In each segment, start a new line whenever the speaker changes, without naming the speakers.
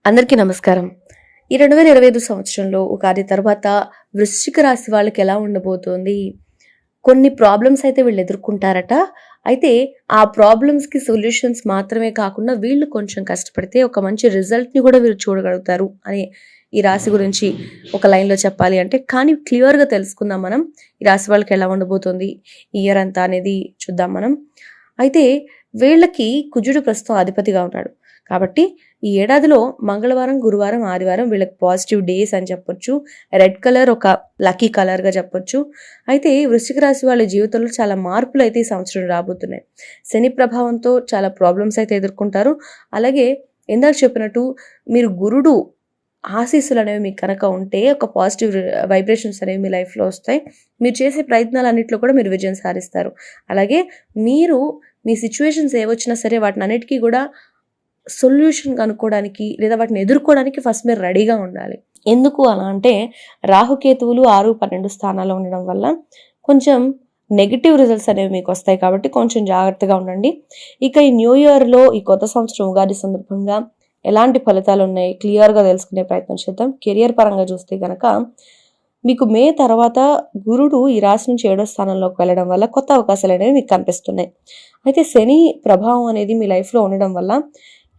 అందరికీ నమస్కారం. ఈ 2025 సంవత్సరంలో ఉగాది తర్వాత వృశ్చిక రాశి వాళ్ళకి ఎలా ఉండబోతోంది? కొన్ని ప్రాబ్లమ్స్ అయితే వీళ్ళు ఎదుర్కొంటారట. అయితే ఆ ప్రాబ్లమ్స్‌కి సొల్యూషన్స్ మాత్రమే కాకుండా వీళ్ళు కొంచెం కష్టపడితే ఒక మంచి రిజల్ట్‌ని కూడా వీళ్ళు చూడగలుగుతారు అని ఈ రాశి గురించి ఒక లైన్‌లో చెప్పాలి అంటే, కానీ క్లియర్‌గా తెలుసుకుందాం మనం. ఈ రాశి వాళ్ళకి ఎలా ఉండబోతోంది? ఈ ఇయర్ అంతా అనేది చూద్దాం మనం. అయితే వీళ్ళకి కుజుడు ప్రస్తుతం అధిపతిగా ఉన్నాడు. కాబట్టి ఈ ఏడాదిలో మంగళవారం, గురువారం, ఆదివారం వీళ్ళకి పాజిటివ్ డేస్ అని చెప్పొచ్చు. రెడ్ కలర్ ఒక లక్కీ కలర్‌గా చెప్పొచ్చు. అయితే వృశ్చిక రాశి వాళ్ళ జీవితంలో చాలా మార్పులైతే ఈ సంవత్సరం రాబోతున్నాయి. శని ప్రభావంతో చాలా ప్రాబ్లమ్స్ అయితే ఎదుర్కొంటారు. అలాగే ఇందాక చెప్పినట్టు మీరు గురుడు ఆశీస్సులు అనేవి మీకు కనుక ఉంటే ఒక పాజిటివ్ వైబ్రేషన్స్ అనేవి మీ లైఫ్‌లో వస్తాయి. మీరు చేసే ప్రయత్నాలన్నిట్లో కూడా మీరు విజయం సాధిస్తారు. అలాగే మీరు మీ సిట్యుయేషన్స్ ఏవొచ్చినా సరే వాటినన్నిటికీ కూడా సొల్యూషన్ కనుక్కోవడానికి లేదా వాటిని ఎదుర్కోవడానికి ఫస్ట్ మీరు రెడీగా ఉండాలి. ఎందుకు అలా అంటే రాహుకేతువులు 6, 12 స్థానాల్లో ఉండడం వల్ల కొంచెం నెగటివ్ రిజల్ట్స్ అనేవి మీకు వస్తాయి కాబట్టి కొంచెం జాగ్రత్తగా ఉండండి. ఇక ఈ న్యూ ఇయర్లో ఈ కొత్త సంవత్సరం ఉగాది సందర్భంగా ఎలాంటి ఫలితాలు ఉన్నాయి క్లియర్గా తెలుసుకునే ప్రయత్నం చేద్దాం. కెరియర్ పరంగా చూస్తే కనుక మీకు మే తర్వాత గురుడు ఈ రాశి నుంచి 7వ స్థానంలోకి వెళ్ళడం వల్ల కొత్త అవకాశాలు అనేవి మీకు కనిపిస్తున్నాయి. అయితే శని ప్రభావం అనేది మీ లైఫ్లో ఉండడం వల్ల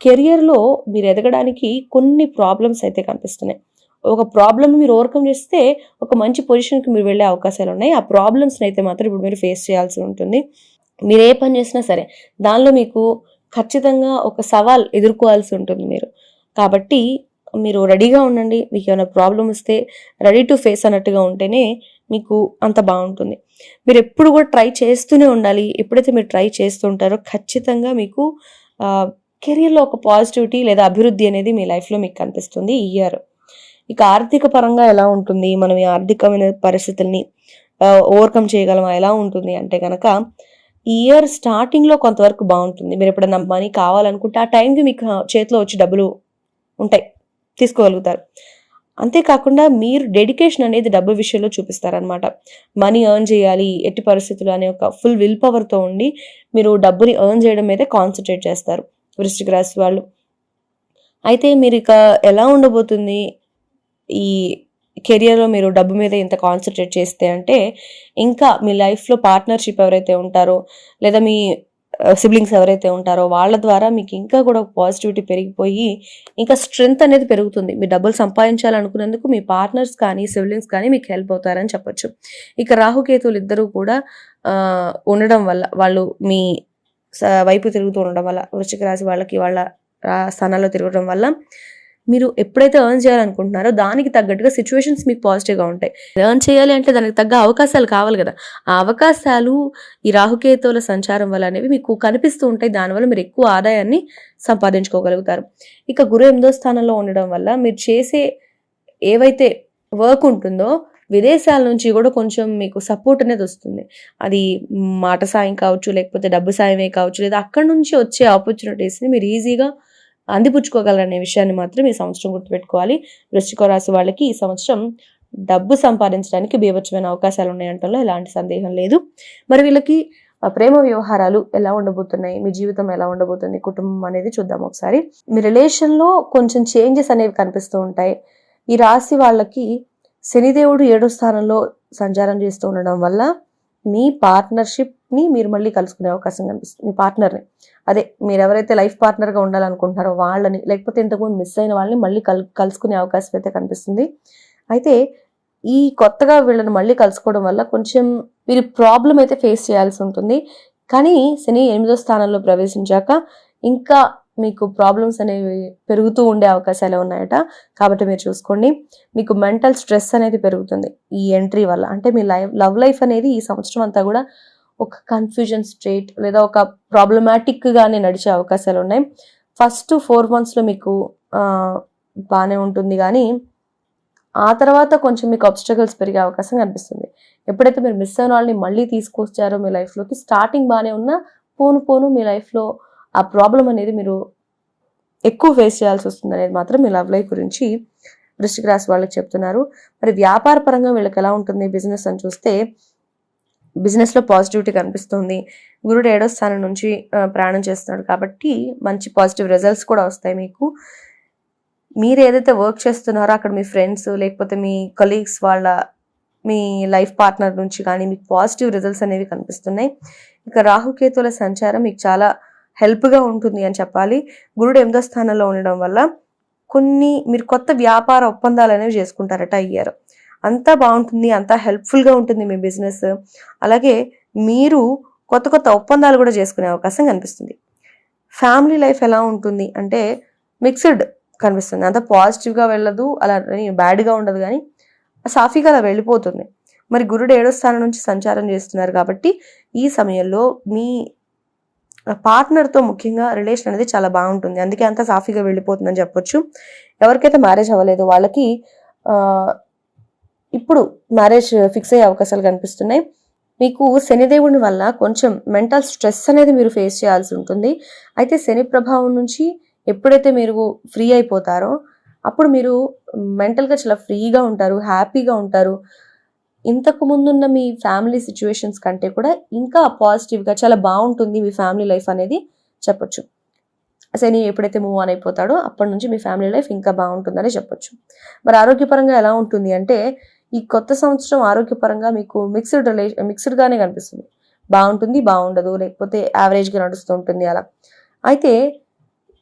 కెరియర్లో మీరు ఎదగడానికి కొన్ని ప్రాబ్లమ్స్ అయితే కనిపిస్తున్నాయి. ఒక ప్రాబ్లమ్ మీరు ఓవర్కమ్ చేస్తే ఒక మంచి పొజిషన్కి మీరు వెళ్ళే అవకాశాలు ఉన్నాయి. ఆ ప్రాబ్లమ్స్ని అయితే మాత్రం ఇప్పుడు మీరు ఫేస్ చేయాల్సి ఉంటుంది. మీరు ఏ పని చేసినా సరే దానిలో మీకు ఖచ్చితంగా ఒక సవాల్ ఎదుర్కోవాల్సి ఉంటుంది మీరు. కాబట్టి మీరు రెడీగా ఉండండి. మీకు ఏమైనా ప్రాబ్లం వస్తే రెడీ టు ఫేస్ అన్నట్టుగా ఉంటేనే మీకు అంత బాగుంటుంది. మీరు ఎప్పుడు కూడా ట్రై చేస్తూనే ఉండాలి. ఎప్పుడైతే మీరు ట్రై చేస్తుంటారో ఖచ్చితంగా మీకు కెరియర్లో ఒక పాజిటివిటీ లేదా అభివృద్ధి అనేది మీ లైఫ్లో మీకు కనిపిస్తుంది ఈ ఇయర్. ఇక ఆర్థిక పరంగా ఎలా ఉంటుంది? మనం ఈ ఆర్థికమైన పరిస్థితుల్ని ఓవర్కమ్ చేయగలమా? ఎలా ఉంటుంది అంటే కనుక ఈ ఇయర్ స్టార్టింగ్లో కొంతవరకు బాగుంటుంది. మీరు ఎప్పుడైనా మనీ కావాలనుకుంటే ఆ టైంకి మీకు చేతిలో వచ్చి డబ్బులు ఉంటాయి, తీసుకోగలుగుతారు. అంతేకాకుండా మీరు డెడికేషన్ అనేది డబ్బు విషయంలో చూపిస్తారనమాట. మనీ ఎర్న్ చేయాలి ఎట్టి పరిస్థితులు అనే ఒక ఫుల్ విల్ పవర్తో ఉండి మీరు డబ్బుని ఎర్న్ చేయడం మీదే కాన్సన్ట్రేట్ చేస్తారు వృశ్చిక రాశి వాళ్ళు. అయితే మీరు ఇక ఎలా ఉండబోతుంది ఈ కెరియర్లో మీరు డబ్బు మీద ఇంత కాన్సన్ట్రేట్ చేస్తే అంటే, ఇంకా మీ లైఫ్లో పార్ట్నర్షిప్ ఎవరైతే ఉంటారో లేదా మీ సిబ్లింగ్స్ ఎవరైతే ఉంటారో వాళ్ళ ద్వారా మీకు ఇంకా కూడా పాజిటివిటీ పెరిగిపోయి ఇంకా స్ట్రెంగ్త్ అనేది పెరుగుతుంది. మీ డబ్బులు సంపాదించాలనుకునేందుకు మీ పార్ట్నర్స్ కానీ సిబ్లింగ్స్ కానీ మీకు హెల్ప్ అవుతారని చెప్పొచ్చు. ఇక రాహుకేతువులు ఇద్దరూ కూడా ఉండడం వల్ల వాళ్ళు మీ వైపు తిరుగుతూ ఉండడం వల్ల వృశ్చిక రాశి వాళ్ళకి వాళ్ళ స్థానాల్లో తిరగడం వల్ల మీరు ఎప్పుడైతే ఎర్న్ చేయాలనుకుంటున్నారో దానికి తగ్గట్టుగా సిచ్యువేషన్స్ మీకు పాజిటివ్గా ఉంటాయి. ఎర్న్ చేయాలి అంటే దానికి తగ్గ అవకాశాలు కావాలి కదా. ఆ అవకాశాలు ఈ రాహుకేతువుల సంచారం వల్ల అనేవి మీకు కనిపిస్తూ ఉంటాయి. దానివల్ల మీరు ఎక్కువ ఆదాయాన్ని సంపాదించుకోగలుగుతారు. ఇక గురు 8వ స్థానంలో ఉండడం వల్ల మీరు చేసే ఏవైతే వర్క్ ఉంటుందో విదేశాల నుంచి కూడా కొంచెం మీకు సపోర్ట్ అనేది వస్తుంది. అది మాట సాయం కావచ్చు, లేకపోతే డబ్బు సాయమే కావచ్చు, లేదా అక్కడి నుంచి వచ్చే ఆపర్చునిటీస్ని మీరు ఈజీగా అందిపుచ్చుకోగలరనే విషయాన్ని మాత్రం ఈ సంవత్సరం గుర్తుపెట్టుకోవాలి. వృశ్చిక రాశి వాళ్ళకి ఈ సంవత్సరం డబ్బు సంపాదించడానికి బీభత్సమైన అవకాశాలు ఉన్నాయంటలో ఎలాంటి సందేహం లేదు. మరి వీళ్ళకి ప్రేమ వ్యవహారాలు ఎలా ఉండబోతున్నాయి, మీ జీవితం ఎలా ఉండబోతుంది, కుటుంబం అనేది చూద్దాం ఒకసారి. మీ రిలేషన్లో కొంచెం చేంజెస్ అనేవి కనిపిస్తూ ఉంటాయి. ఈ రాశి వాళ్ళకి శనిదేవుడు 7వ స్థానంలో సంచారం చేస్తూ ఉండడం వల్ల మీ పార్ట్నర్షిప్ని మీరు మళ్ళీ కలుసుకునే అవకాశం కనిపిస్తుంది. మీ పార్ట్నర్ని, అదే మీరు ఎవరైతే లైఫ్ పార్ట్నర్గా ఉండాలనుకుంటున్నారో వాళ్ళని, లేకపోతే ఇంతకుముందు మిస్ అయిన వాళ్ళని మళ్ళీ కలుసుకునే అవకాశం అయితే కనిపిస్తుంది. అయితే ఈ కొత్తగా వీళ్ళని మళ్ళీ కలుసుకోవడం వల్ల కొంచెం మీరు ప్రాబ్లం అయితే ఫేస్ చేయాల్సి ఉంటుంది. కానీ శని 8వ స్థానంలో ప్రవేశించాక ఇంకా మీకు ప్రాబ్లమ్స్ అనేవి పెరుగుతూ ఉండే అవకాశాలు ఉన్నాయట. కాబట్టి మీరు చూసుకోండి. మీకు మెంటల్ స్ట్రెస్ అనేది పెరుగుతుంది ఈ ఎంట్రీ వల్ల. అంటే మీ లవ్ లైఫ్ అనేది ఈ సంవత్సరం అంతా కూడా ఒక కన్ఫ్యూజన్ స్టేట్ లేదా ఒక ప్రాబ్లమాటిక్గానే నడిచే అవకాశాలు ఉన్నాయి. ఫస్ట్ 4 monthsలో మీకు బాగానే ఉంటుంది, కానీ ఆ తర్వాత కొంచెం మీకు ఆబ్స్టకల్స్ పెరిగే అవకాశం కనిపిస్తుంది. ఎప్పుడైతే మీరు మిస్ అయిన వాళ్ళని మళ్ళీ తీసుకొచ్చారో మీ లైఫ్లోకి, స్టార్టింగ్ బాగానే ఉన్నా పోను మీ లైఫ్లో ఆ ప్రాబ్లం అనేది మీరు ఎక్కువ ఫేస్ చేయాల్సి వస్తుంది అనేది మాత్రం మీ లవ్ లైఫ్ గురించి వృశ్చిక రాశి వాళ్ళకి చెప్తున్నారు. మరి వ్యాపార పరంగా వీళ్ళకి ఎలా ఉంటుంది బిజినెస్ అని చూస్తే, బిజినెస్లో పాజిటివిటీ కనిపిస్తుంది. గురుడు 7వ స్థానం నుంచి ప్రయాణం చేస్తున్నాడు కాబట్టి మంచి పాజిటివ్ రిజల్ట్స్ కూడా వస్తాయి మీకు. మీరు ఏదైతే వర్క్ చేస్తున్నారో అక్కడ మీ ఫ్రెండ్స్ లేకపోతే మీ కొలీగ్స్ మీ లైఫ్ పార్ట్నర్ నుంచి కానీ మీకు పాజిటివ్ రిజల్ట్స్ అనేవి కనిపిస్తున్నాయి. ఇక రాహుకేతుల సంచారం మీకు చాలా హెల్ప్గా ఉంటుంది అని చెప్పాలి. గురుడు 8వ స్థానంలో ఉండడం వల్ల మీరు కొత్త వ్యాపార ఒప్పందాలు అనేవి చేసుకుంటారట ఈ ఇయర్. అంతా బాగుంటుంది, అంతా హెల్ప్ఫుల్గా ఉంటుంది మీ బిజినెస్. అలాగే మీరు కొత్త కొత్త ఒప్పందాలు కూడా చేసుకునే అవకాశం కనిపిస్తుంది. ఫ్యామిలీ లైఫ్ ఎలా ఉంటుంది అంటే మిక్స్డ్ కనిపిస్తుంది. అంత పాజిటివ్గా వెళ్ళదు, అలా బ్యాడ్గా ఉండదు, కానీ సాఫీగా అలా వెళ్ళిపోతుంది. మరి గురుడు 7వ స్థానం నుంచి సంచారం చేస్తున్నారు కాబట్టి ఈ సమయంలో మీ పార్ట్నర్తో ముఖ్యంగా రిలేషన్ అనేది చాలా బాగుంటుంది. అందుకే అంత సాఫీగా వెళ్ళిపోతుందని చెప్పొచ్చు. ఎవరికైతే మ్యారేజ్ అవ్వలేదు వాళ్ళకి ఇప్పుడు మ్యారేజ్ ఫిక్స్ అయ్యే అవకాశాలు కనిపిస్తున్నాయి. మీకు శనిదేవుని వల్ల కొంచెం మెంటల్ స్ట్రెస్ అనేది మీరు ఫేస్ చేయాల్సి ఉంటుంది. అయితే శని ప్రభావం నుంచి ఎప్పుడైతే మీరు ఫ్రీ అయిపోతారో అప్పుడు మీరు మెంటల్గా చాలా ఫ్రీగా ఉంటారు, హ్యాపీగా ఉంటారు. ఇంతకు ముందున్న మీ ఫ్యామిలీ సిచ్యువేషన్స్ కంటే కూడా ఇంకా పాజిటివ్గా చాలా బాగుంటుంది మీ ఫ్యామిలీ లైఫ్ అనేది చెప్పొచ్చు. శని ఎప్పుడైతే మూవ్ ఆన్ అయిపోతాడో అప్పటి నుంచి మీ ఫ్యామిలీ లైఫ్ ఇంకా బాగుంటుందని చెప్పొచ్చు. మరి ఆరోగ్యపరంగా ఎలా ఉంటుంది అంటే ఈ కొత్త సంవత్సరం ఆరోగ్యపరంగా మీకు మిక్స్డ్గానే కనిపిస్తుంది. బాగుంటుంది, బాగుండదు, లేకపోతే యావరేజ్గా నడుస్తూ ఉంటుంది అలా. అయితే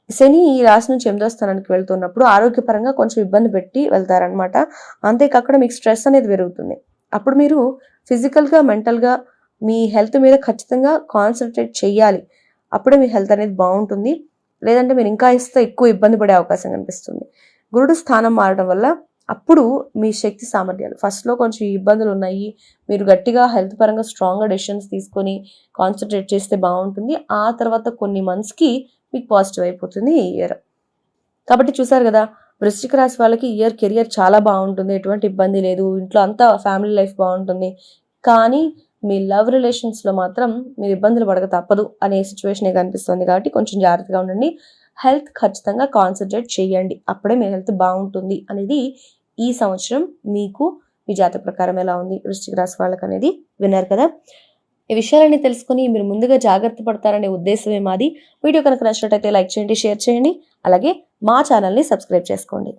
శని ఈ రాశి నుంచి 8వ స్థానానికి వెళ్తున్నప్పుడు ఆరోగ్యపరంగా కొంచెం ఇబ్బంది పెట్టి వెళ్తారనమాట. అంతేకాకుండా మీకు స్ట్రెస్ అనేది పెరుగుతుంది. అప్పుడు మీరు ఫిజికల్గా మెంటల్గా మీ హెల్త్ మీద ఖచ్చితంగా కాన్సన్ట్రేట్ చేయాలి. అప్పుడే మీ హెల్త్ అనేది బాగుంటుంది. లేదంటే మీరు ఇంకా ఎక్కువ ఇబ్బంది పడే అవకాశం కనిపిస్తుంది. గురుడు స్థానం మారడం వల్ల అప్పుడు మీ శక్తి సామర్థ్యాలు ఫస్ట్లో కొంచెం ఇబ్బందులు ఉన్నాయి, మీరు గట్టిగా హెల్త్ పరంగా స్ట్రాంగ్గా డెసిషన్స్ తీసుకొని కాన్సన్ట్రేట్ చేస్తే బాగుంటుంది. ఆ తర్వాత కొన్ని మంత్స్కి మీకు పాజిటివ్ అయిపోతుంది ఈ ఇయర్. కాబట్టి చూసారు కదా, వృశ్చిక రాశి వాళ్ళకి ఈ ఇయర్ కెరియర్ చాలా బాగుంటుంది, ఎటువంటి ఇబ్బంది లేదు, ఇంట్లో అంతా ఫ్యామిలీ లైఫ్ బాగుంటుంది. కానీ మీ లవ్ రిలేషన్స్లో మాత్రం మీరు ఇబ్బందులు పడక తప్పదు అనే సిచ్యువేషనే కనిపిస్తుంది. కాబట్టి కొంచెం జాగ్రత్తగా ఉండండి. హెల్త్ ఖచ్చితంగా కాన్సన్ట్రేట్ చేయండి, అప్పుడే మీ హెల్త్ బాగుంటుంది అనేది ఈ సంవత్సరం మీకు మీ జాతక ప్రకారం ఎలా ఉంది వృశ్చిక రాశి వాళ్ళకి అనేది విన్నారు కదా. ఈ విషయాలన్నీ తెలుసుకుని మీరు ముందుగా జాగ్రత్త పడతారనే ఉద్దేశమే మాది. వీడియో కనుక నచ్చినట్టయితే లైక్ చేయండి, షేర్ చేయండి, అలాగే మా ఛానల్ని సబ్స్క్రైబ్ చేసుకోండి.